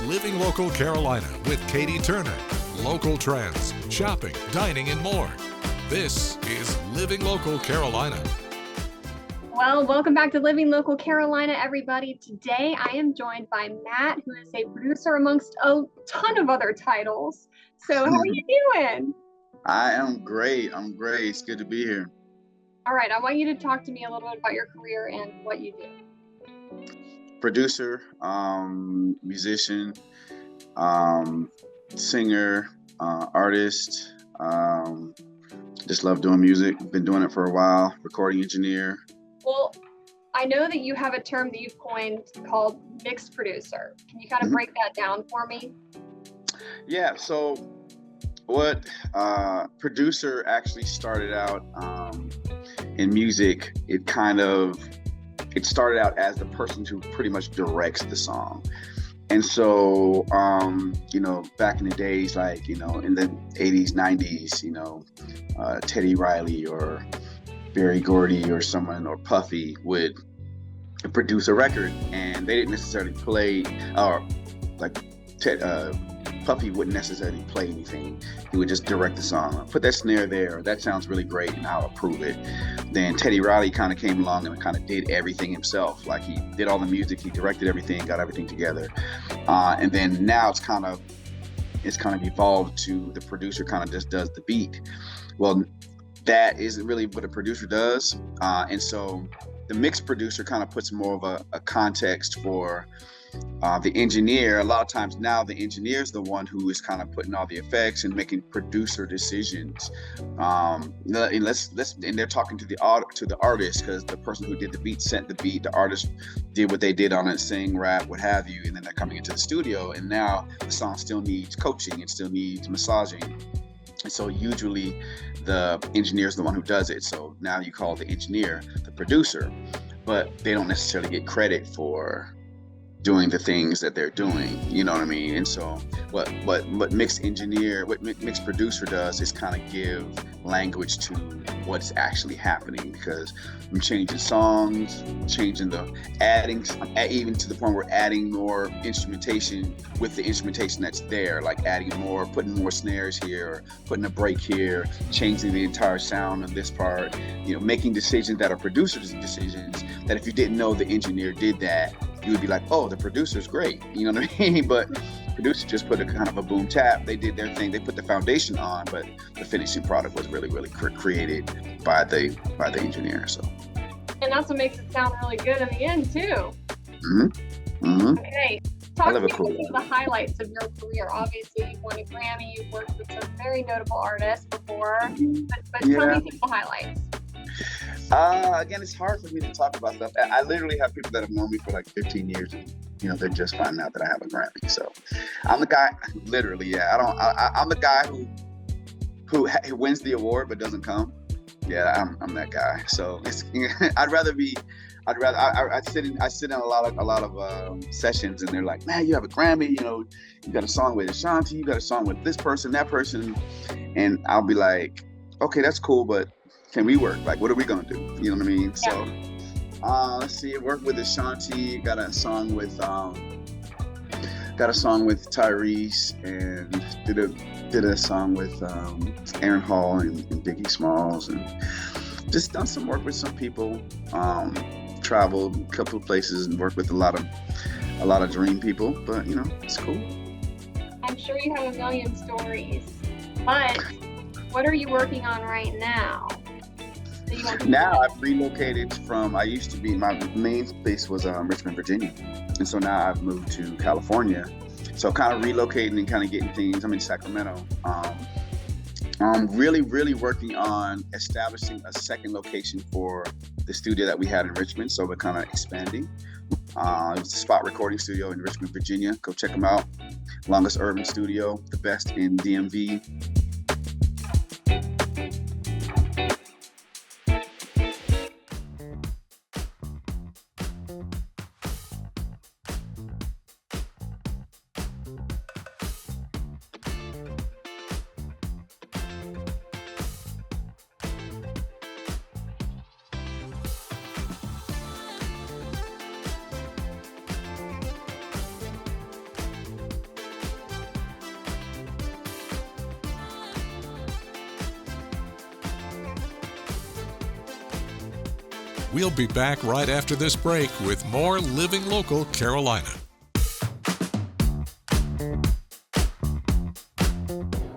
Living Local Carolina with Katie Turner. Local trends, shopping, dining, and more. This is Living Local Carolina. Well, welcome back to Living Local Carolina, everybody. Today I am joined by Matt, who is a producer amongst a ton of other titles. So how are you doing? I am great. It's good to be here. All right, I want you to talk to me a little bit about your career and what you do. Producer, musician, singer, artist. Just love doing music. Been doing it for a while. Recording engineer. Well, I know that you have a term that you've coined called mixed producer. Can you kind of break that down for me? Yeah, so what producer actually started out in music, it started out as the person who pretty much directs the song. And so, back in the days, like, in the 80s, 90s, Teddy Riley or Berry Gordy or someone, or Puffy would produce a record, and they didn't necessarily play, or like Puffy wouldn't necessarily play anything. He would just direct the song, put that snare there, that sounds really great, and I'll approve it. Then Teddy Riley kind of came along and kind of did everything himself. Like, he did all the music, he directed everything, got everything together. And then now it's kind of evolved to the producer kind of just does the beat. Well, that isn't really what a producer does. And so the mixed producer kind of puts more of a context for the engineer. A lot of times now the engineer is the one who is kind of putting all the effects and making producer decisions. And they're talking to the artist, because the person who did the beat sent the beat, the artist did what they did on it, sing, rap, what have you, and then they're coming into the studio, and now the song still needs coaching, it still needs massaging. And so usually the engineer is the one who does it. So now you call the engineer the producer, but they don't necessarily get credit for doing the things that they're doing, you know what I mean? And so what mixed producer does is kind of give language to what's actually happening, because I'm changing songs, adding, even to the point where adding more instrumentation with the instrumentation that's there, like putting more snares here, or putting a break here, changing the entire sound of this part, making decisions that are producer's decisions, that if you didn't know the engineer did that, you would be like, oh, the producer's great, you know what I mean? But producer just put a kind of a boom tap. They did their thing. They put the foundation on, but the finishing product was really, really created by the engineer. So. And that's what makes it sound really good in the end too. Okay, talk to me about some of the highlights of your career. Obviously, you've won a Grammy. You've worked with some very notable artists before, but tell me some of the highlights. Again, it's hard for me to talk about stuff. I literally have people that have known me for like 15 years, and they're just finding out that I have a Grammy. So I'm the guy. Literally, I'm the guy who wins the award but doesn't come. Yeah, I'm that guy. So I sit in a lot of sessions, and they're like, man, you have a Grammy. You got a song with Ashanti. You got a song with this person, that person, and I'll be like, okay, that's cool, but can we work? Like, what are we gonna do? You know what I mean? Yeah. So, let's see. I worked with Ashanti. Got a song with Tyrese, and did a song with Aaron Hall and Biggie Smalls, and just done some work with some people. Traveled a couple of places and worked with a lot of dream people. But it's cool. I'm sure you have a million stories, but what are you working on right now? Now I've relocated I used to be, my main place was Richmond, Virginia. And so now I've moved to California. So kind of relocating and kind of getting things. I'm in Sacramento. I'm really, really working on establishing a second location for the studio that we had in Richmond. So we're kind of expanding. It's a Spot Recording Studio in Richmond, Virginia. Go check them out. Longest urban studio, the best in DMV. We'll be back right after this break with more Living Local Carolina.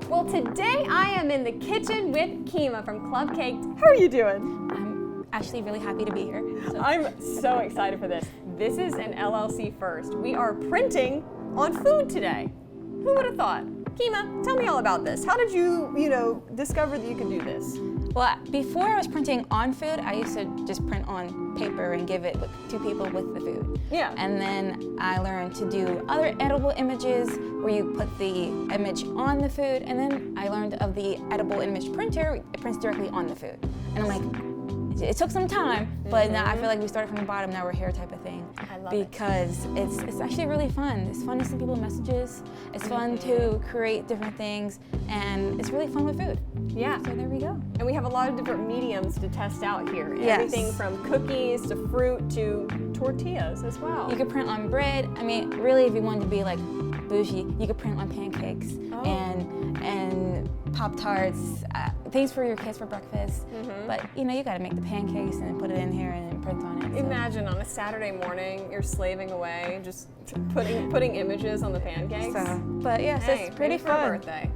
Well, today I am in the kitchen with Kima from Club Caked. How are you doing? I'm actually really happy to be here. I'm so excited for this. This is an LLC first. We are printing on food today. Who would have thought? Kima, tell me all about this. How did you discover that you could do this? Well, before I was printing on food, I used to just print on paper and give it to people with the food. Yeah. And then I learned to do other edible images where you put the image on the food, and then I learned of the edible image printer. It prints directly on the food. And I'm like, it took some time, but now I feel like we started from the bottom, now we're here type of thing. I love because it's actually really fun. It's fun to send people messages. It's fun to create different things, and it's really fun with food. Yeah. So there we go. And we have a lot of different mediums to test out here. Yes. Everything from cookies to fruit to tortillas as well. You could print on bread. I mean, really, if you wanted to be like bougie, you could print on pancakes and Pop-Tarts, things for your kids for breakfast. But you gotta make the pancakes and put it in here and print on it. So. Imagine on a Saturday morning, you're slaving away, just putting images on the pancakes. But yes, Hey, it's pretty maybe for a fun. birthday.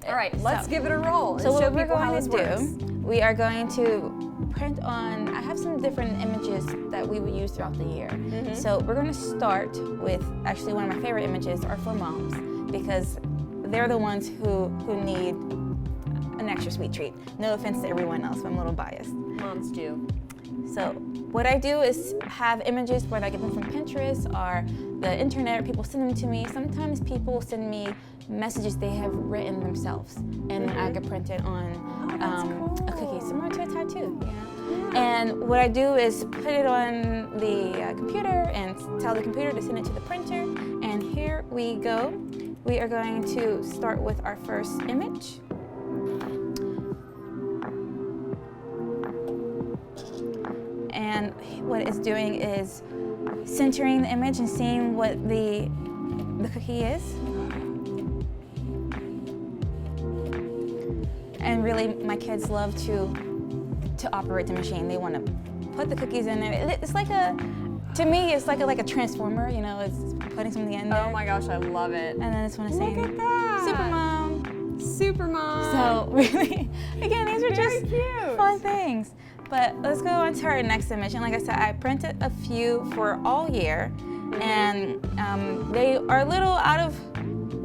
All right, let's give it a roll. So and show what we're people how going to this do, works. we are going to print on, I have some different images that we would use throughout the year. So we're going to start with, actually one of my favorite images are for moms, because they're the ones who need an extra sweet treat. No offense to everyone else, but I'm a little biased. Moms do. So what I do is have images, whether I get them from Pinterest or the internet, or people send them to me. Sometimes people send me messages they have written themselves, and I could print it on a cookie, similar to a tattoo. And what I do is put it on the computer and tell the computer to send it to the printer. And here we go. We are going to start with our first image. And what it's doing is centering the image and seeing what the cookie is. And really, my kids love to operate the machine. They want to put the cookies in there. It's like to me, it's like a transformer. It's putting something in there. Oh my gosh, I love it. And then it's when I say, Look at that. Supermom. So really, again, these are Very just cute. fun things. But let's go on to our next image. And like I said, I printed a few for all year, and they are a little out of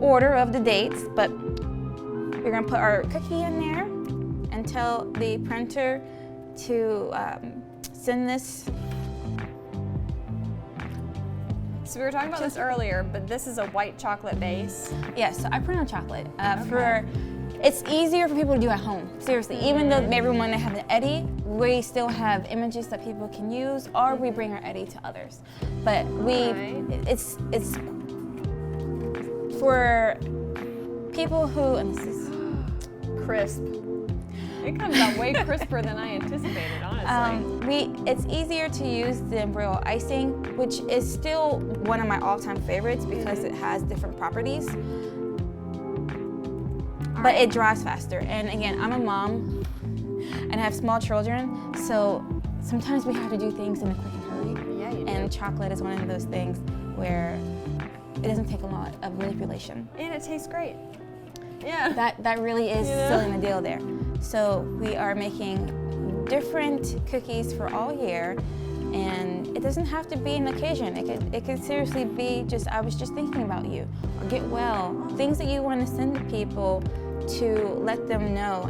order of the dates, but we're gonna put our cookie in there and tell the printer to send this. So we were talking about this earlier, but this is a white chocolate base. Yes, so I print on chocolate. It's easier for people to do at home. Seriously, even though everyone they have an Eddie, we still have images that people can use, or we bring our Eddie to others. But it's for people who, and this is Crisp. It comes out way crisper than I anticipated, honestly. it's easier to use the Royal icing, which is still one of my all-time favorites because it has different properties. But it dries faster. And again, I'm a mom and I have small children, so sometimes we have to do things in a quick hurry. Yeah, you do. And chocolate is one of those things where it doesn't take a lot of manipulation. And it tastes great. Yeah. That really is sealing the deal there. So we are making different cookies for all year, and it doesn't have to be an occasion. It could seriously be just, I was just thinking about you, or get well, things that you want to send to people to let them know.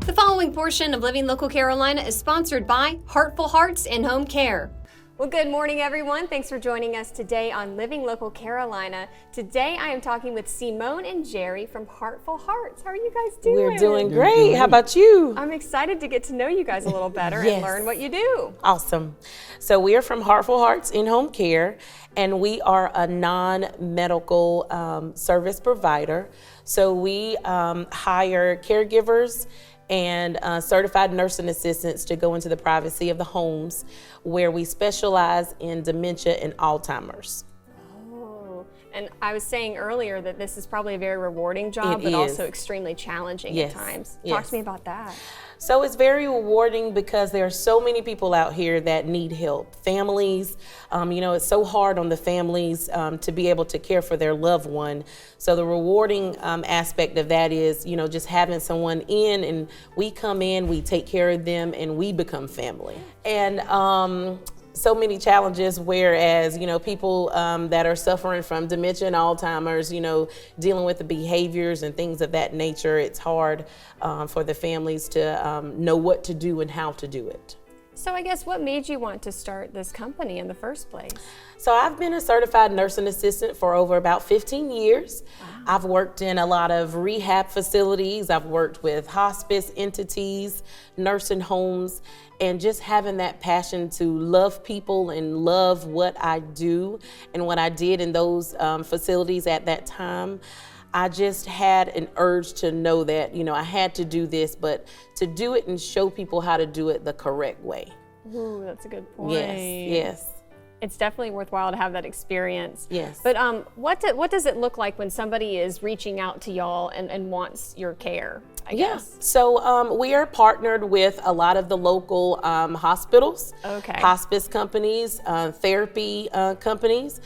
The following portion of Living Local Carolina is sponsored by Heartful Hearts and Home Care. Well, good morning, everyone. Thanks for joining us today on Living Local Carolina. Today, I am talking with Simone and Jerry from Heartful Hearts. How are you guys doing? We're doing great. How about you? I'm excited to get to know you guys a little better and Yes. learn what you do. Awesome. So we are from Heartful Hearts in Home Care, and we are a non-medical service provider. So we hire caregivers and certified nursing assistants to go into the privacy of the homes, where we specialize in dementia and Alzheimer's. Oh, and I was saying earlier that this is probably a very rewarding job, It but is. also extremely challenging Yes, at times. Talk yes. to me about that. So it's very rewarding because there are so many people out here that need help. Families, it's so hard on the families to be able to care for their loved one. So the rewarding aspect of that is, just having someone in, and we come in, we take care of them, and we become family. And so many challenges, whereas, people that are suffering from dementia and Alzheimer's, dealing with the behaviors and things of that nature, it's hard for the families to know what to do and how to do it. So I guess what made you want to start this company in the first place? So I've been a certified nursing assistant for over about 15 years. Wow. I've worked in a lot of rehab facilities. I've worked with hospice entities, nursing homes, and just having that passion to love people and love what I do and what I did in those facilities at that time. I just had an urge to know that, I had to do this, but to do it and show people how to do it the correct way. Ooh, that's a good point. Yes. It's definitely worthwhile to have that experience. Yes. But what does it look like when somebody is reaching out to y'all and wants your care, I guess? So we are partnered with a lot of the local hospitals, Okay. hospice companies, therapy companies.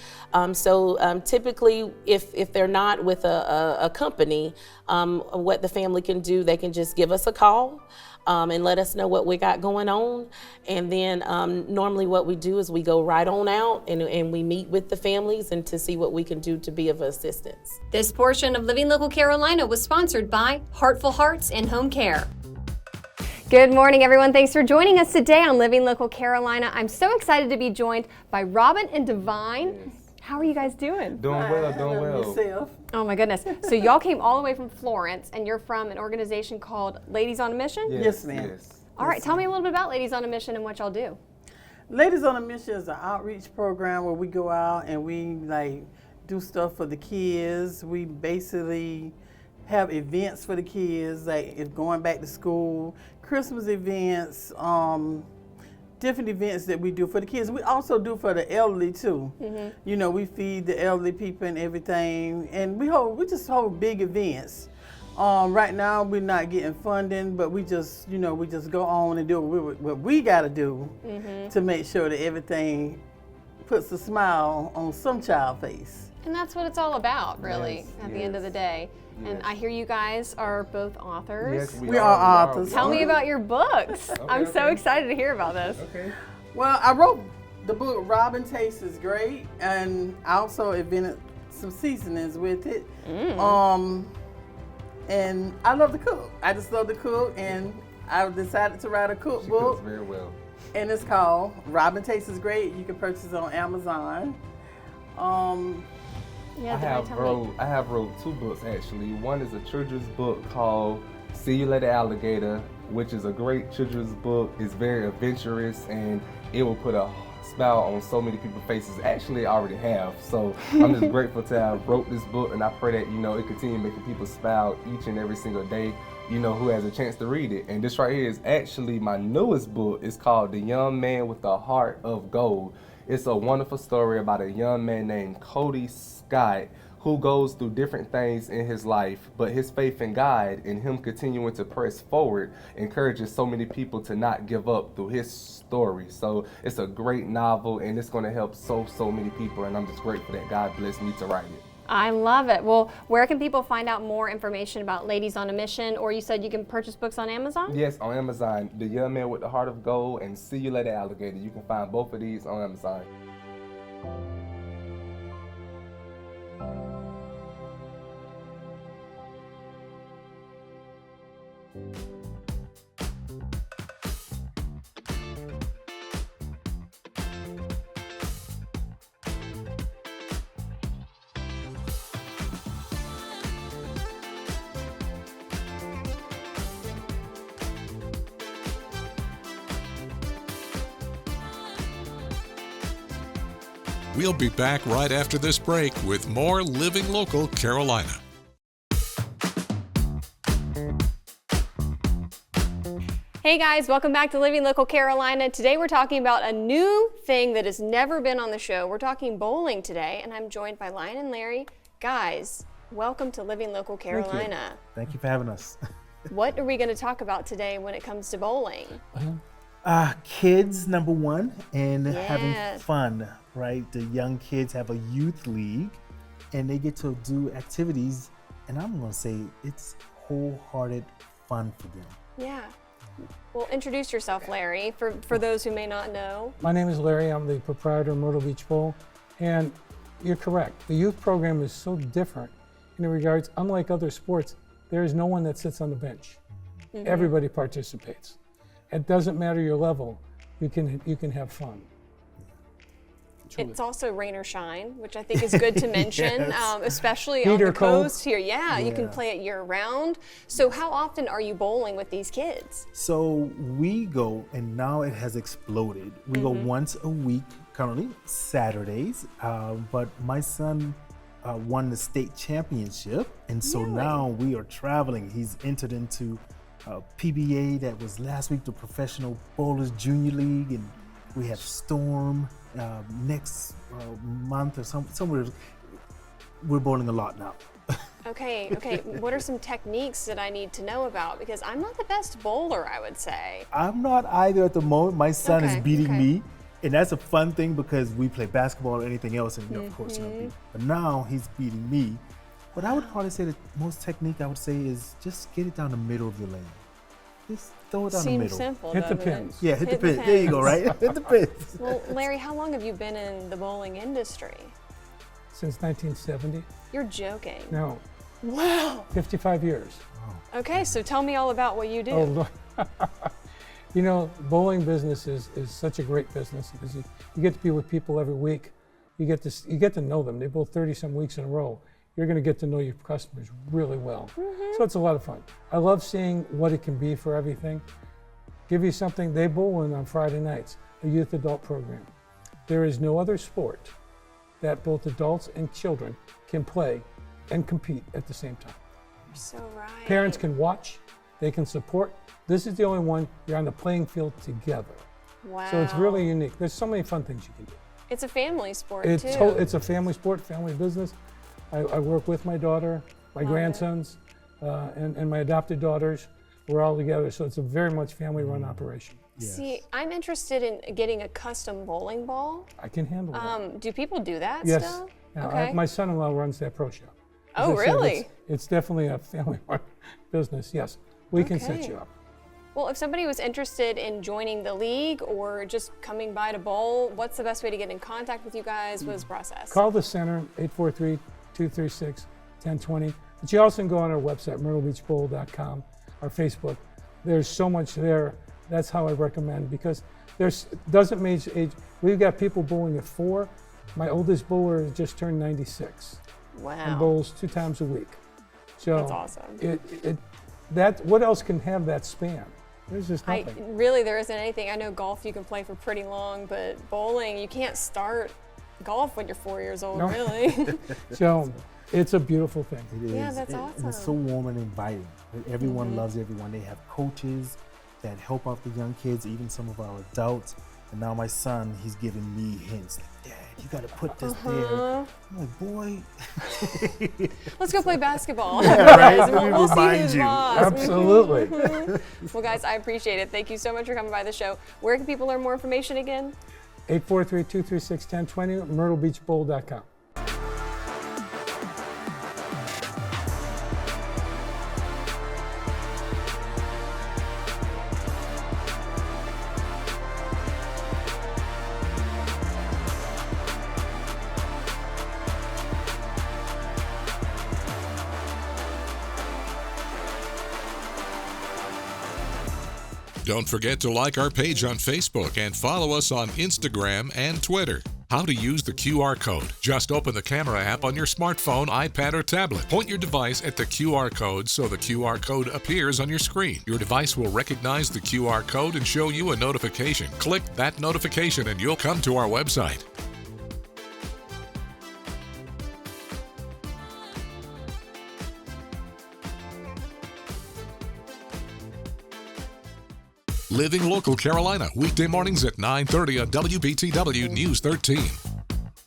So typically, if they're not with a company, what the family can do, they can just give us a call. And let us know what we got going on. And then normally what we do is we go right on out and we meet with the families and to see what we can do to be of assistance. This portion of Living Local Carolina was sponsored by Heartful Hearts and Home Care. Good morning, everyone. Thanks for joining us today on Living Local Carolina. I'm so excited to be joined by Robin and Divine. How are you guys doing? Doing well. Oh my goodness. So y'all came all the way from Florence, and you're from an organization called Ladies on a Mission? Yes, ma'am. Yes. All right, tell me a little bit about Ladies on a Mission and what y'all do. Ladies on a Mission is an outreach program where we go out and we do stuff for the kids. We basically have events for the kids, like if going back to school, Christmas events, different events that we do for the kids. We also do for the elderly too. Mm-hmm. We feed the elderly people and everything, and we just hold big events. Right now we're not getting funding, but we just go on and do what we got to do to make sure that everything puts a smile on some child's face. And that's what it's all about, really, at the end of the day. Yes. And I hear you guys are both authors. Yes, We are authors. Tell me about your books. I'm so okay. excited to hear about this. Okay. Well, I wrote the book Robin Tastes is Great, and I also invented some seasonings with it. And I love to cook. I just love to cook, and I decided to write a She cookbook, cooks very well. and it's called Robin Tastes is Great. You can purchase it on Amazon. Yeah, I have wrote two books actually. One is a children's book called See You Later Alligator, which is a great children's book. It's very adventurous and it will put a smile on so many people's faces. Actually, I already have. So I'm just grateful to have wrote this book, and I pray that it continue making people smile each and every single day. Who has a chance to read it. And this right here is actually my newest book. It's called The Young Man with the Heart of Gold. It's a wonderful story about a young man named Cody Scott who goes through different things in his life, but his faith in God and him continuing to press forward encourages so many people to not give up through his story. So it's a great novel, and it's going to help so many people, and I'm just grateful that God blessed me to write it. I love it. Well, where can people find out more information about Ladies on a Mission? Or you said you can purchase books on Amazon? Yes, on Amazon. The Young Man with the Heart of Gold and See You Later Alligator. You can find both of these on Amazon. We'll be back right after this break with more Living Local Carolina. Hey guys, welcome back to Living Local Carolina. Today we're talking about a new thing that has never been on the show. We're talking bowling today, and I'm joined by Lion and Larry. Guys, welcome to Living Local Carolina. Thank you for having us. What are we going to talk about today when it comes to bowling? Kids, number one, and having Yes. fun, right? The young kids have a youth league, and they get to do activities, and I'm going to say it's wholehearted fun for them. Yeah. Well, introduce yourself, Larry, for those who may not know. My name is Larry. I'm the proprietor of Myrtle Beach Bowl. And you're correct. The youth program is so different in regards, unlike other sports, there is no one that sits on the bench. Everybody participates. It doesn't matter your level, you can have fun. Truly. It's also rain or shine, which I think is good to mention, Yes. Especially Heat on or the cold. coast here. Yeah, you can play it year round. So how often are you bowling with these kids? So we go, and now it has exploded. We go once a week currently, Saturdays. But my son won the state championship, and so now we are traveling. He's entered into PBA, that was last week, the Professional Bowlers Junior League, and we have Storm next month or somewhere. We're bowling a lot now. Okay. What are some techniques that I need to know about? Because I'm not the best bowler, I would say. I'm not either at the moment. My son is Okay, beating okay. me, and that's a fun thing because we play basketball or anything else, and of course he'll beat. But now he's beating me. But I would probably say the most technique I would say is just get it down the middle of your lane. Just throw it down the Seems middle. simple, Hit the doesn't it? pins. Yeah, hit the pin. There you go, right? Hit the pins. Well, Larry, how long have you been in the bowling industry? Since 1970? You're joking. No, Wow. 55 years. Okay, so tell me all about what you do. Oh, look. You know, bowling business is such a great business because you get to be with people every week. You get to know them. They bowl 30-some weeks in a row. You're going to get to know your customers really well. So it's a lot of fun. I love seeing what it can be for everything. Give you something, they bowl in on Friday nights, a youth adult program. There is no other sport that both adults and children can play and compete at the same time. You're so right. Parents can watch, they can support. This is the only one you're on the playing field together. Wow. So it's really unique. There's so many fun things you can do. It's a family sport It's too. it's a family sport, family business. I work with my daughter, my grandsons, and my adopted daughters. We're all together, so it's a very much family-run operation. See, I'm interested in getting a custom bowling ball. I can handle that. Do people do that Yes. still? Yeah, Okay. my son-in-law runs that pro shop. Oh, As I said, really? It's definitely a family-run business. Yes, we can set Okay. you up. Well, if somebody was interested in joining the league or just coming by to bowl, what's the best way to get in contact with you guys? What is the process? Call the center, 843-236-1020. But you also can go on our website, myrtlebeachbowl.com, our Facebook. There's so much there. That's how I recommend, because doesn't mean age. We've got people bowling at 4. My oldest bowler has just turned 96 and Wow. bowls 2 times a week. So That's awesome. What else can have that span? There's just nothing. Really, there isn't anything. I know golf you can play for pretty long, but bowling, you can't start golf when you're 4 years old, No. really. So it's a beautiful thing. It is. Yeah, that's And it's so awesome. warm and inviting. Everyone loves everyone. They have coaches that help out the young kids, even some of our adults. And now my son, he's giving me hints like, Dad, you got to put this there. I'm like, boy. Let's go play basketball. right? Guys, Let me we'll see remind who's you. boss. Absolutely. Well, guys, I appreciate it. Thank you so much for coming by the show. Where can people learn more information again? 843-236-1020, myrtlebeachbowl.com. Don't forget to like our page on Facebook and follow us on Instagram and Twitter. How to use the QR code. Just open the camera app on your smartphone, iPad, or tablet. Point your device at the QR code so the QR code appears on your screen. Your device will recognize the QR code and show you a notification. Click that notification and you'll come to our website. Living Local Carolina, weekday mornings at 9:30 on WBTW News 13.